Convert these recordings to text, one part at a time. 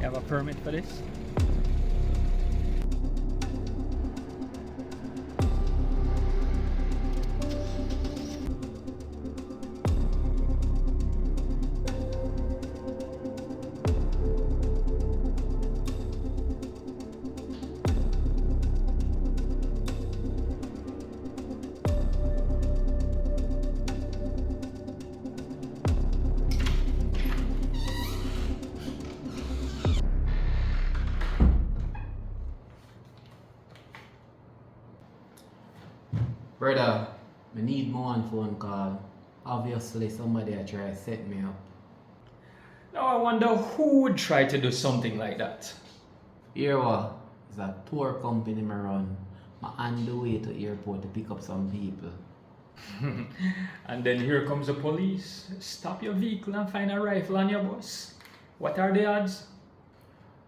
You have a permit for this? Brother, I need more one phone call. Obviously somebody a try to set me up. Now I wonder who would try to do something like that. Here what? It's a tour company me run. I'm on the way to airport to pick up some people. And then here comes the police. Stop your vehicle and find a rifle on your bus. What are the odds?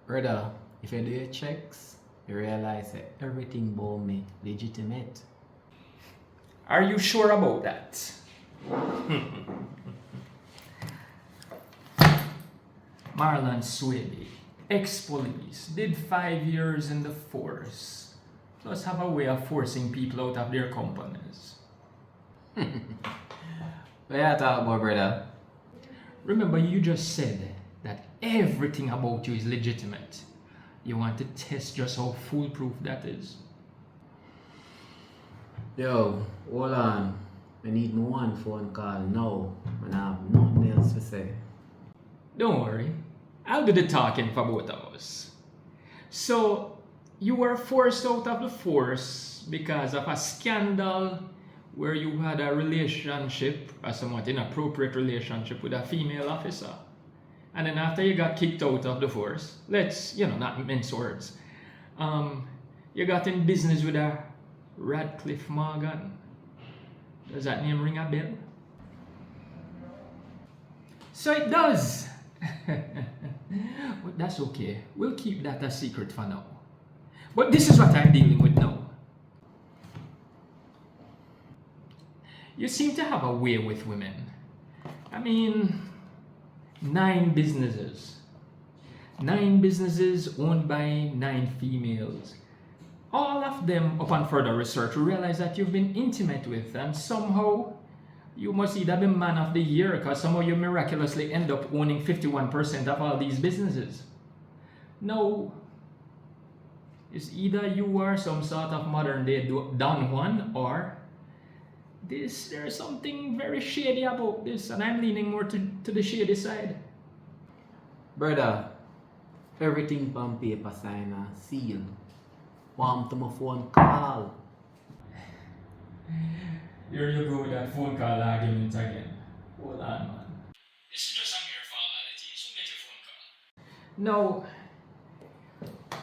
Brother, if you do your checks, you realize that everything about me legitimate. Are you sure about that? Marlon Shady, ex-police, did 5 years in the force, plus have a way of forcing people out of their companies. What you talk about, brother? Remember, you just said that everything about you is legitimate. You want to test just how foolproof that is? Yo, hold on. I need more one phone call now. I have nothing else to say. Don't worry, I'll do the talking for both of us. So, you were forced out of the force because of a scandal where you had a relationship, a somewhat inappropriate relationship with a female officer. And then after you got kicked out of the force, let's, not mince words, you got in business with a Radcliffe Morgan. Does that name ring a bell? So it does. But that's okay. We'll keep that a secret for now. But this is what I'm dealing with now. You seem to have a way with women. I mean, 9 businesses. 9 businesses owned by 9 females. All of them, upon further research, realize that you've been intimate with, and somehow you must either be man of the year because somehow you miraculously end up owning 51% of all these businesses. No, it's either you are some sort of modern day Don Juan or there's something very shady about this, and I'm leaning more to the shady side. Brother, everything on paper sign and seal. Want to my phone call. Here you go with that phone call argument again. Hold on, man. This is just a mere formality. So make your phone call. No,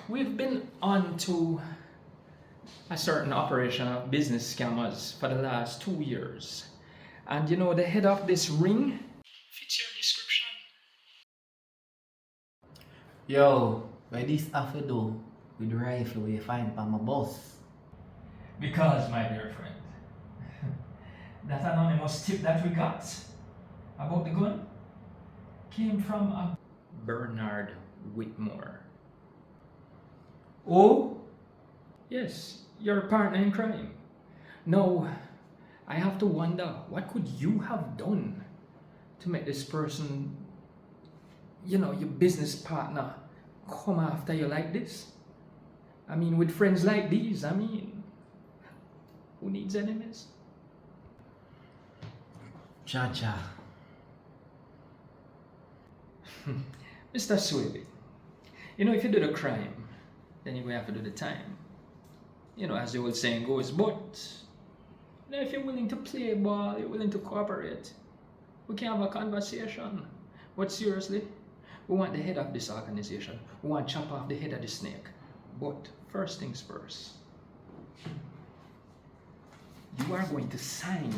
we've been on to a certain operation of business scammers for the last 2 years. And the head of this ring fits your description. Yo, why this have to do with the rifle we find on my bus? Because, my dear friend, that anonymous tip that we got about the gun came from a Bernard Whitmore. Oh? Yes, your partner in crime. No, I have to wonder, what could you have done to make this person, your business partner, come after you like this? I mean, with friends like these, who needs enemies? Cha-cha. Mr. Swilly, if you do the crime, then you will have to do the time. As the old saying goes, but if you're willing to play ball, you're willing to cooperate, we can have a conversation. But seriously, we want the head of this organization. We want to chop off the head of the snake. But first things first, you are going to sign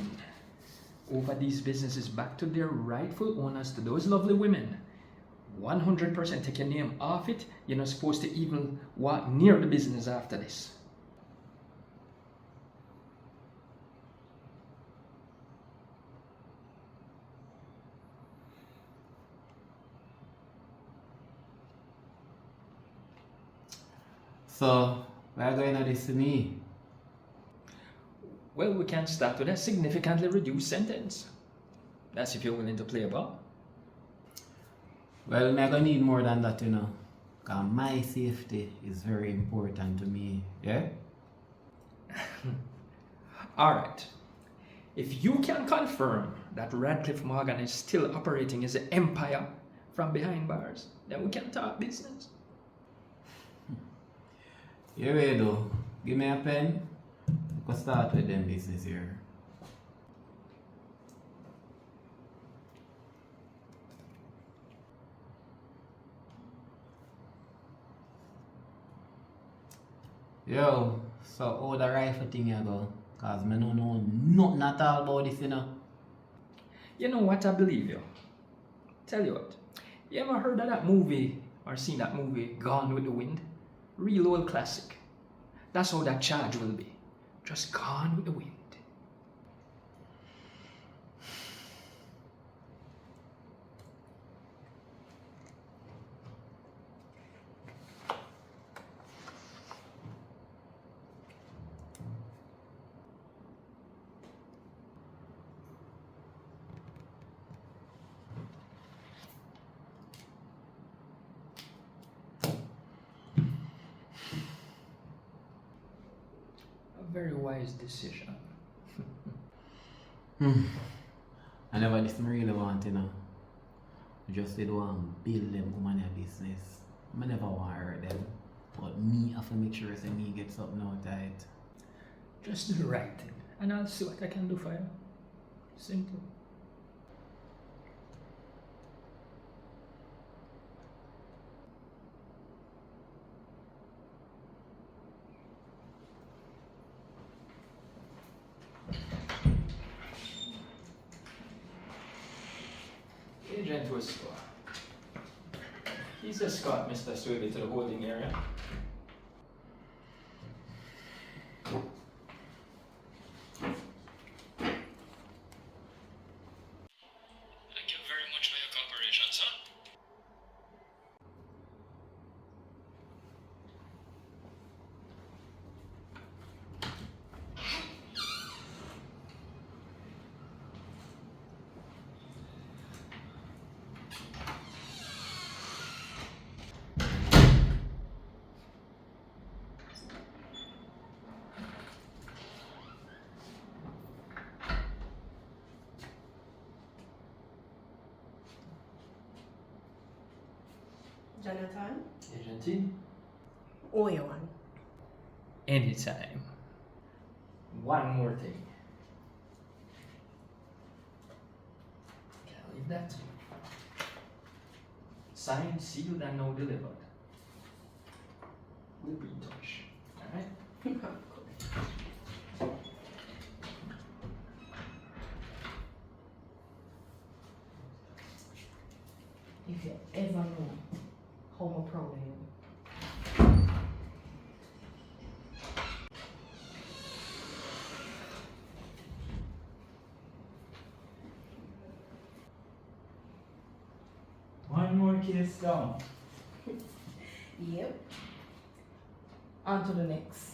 over these businesses back to their rightful owners, to those lovely women. 100% take your name off it. You're not supposed to even walk near the business after this. So, why are you going to this to me? Well, we can start with a significantly reduced sentence. That's if you're willing to play ball. Well, I'm going to need more than that, you know. Because my safety is very important to me, yeah? Alright. If you can confirm that Radcliffe Morgan is still operating his empire from behind bars, then we can talk business. You ready though? Give me a pen. We can start with them business here. Yo, so how the rifle thing you go? Cause me no know nothing at all about this, you know. You know what? I believe you. Tell you what. You ever heard of that movie or seen that movie, Gone with the Wind? Real old classic. That's how that charge will be. Just gone with the wind. A very wise decision. I never this me really want, you know. I just did want build them woman a business. I never want to hurt them. But me have to make sure say me get something out of it. Just do the right thing, and I'll see what I can do for you. Simple. Agent to escort. He's escort Mr. Swaby to the holding area. Thank you very much for your cooperation, sir. Jonathan? Agent T. Oh, you want? Anytime. One more thing. Can't leave that. Signed, sealed, and now delivered. We'll be in touch. Alright? If you ever know how I'm proud of you. One more kiss down. Yep. On to the next.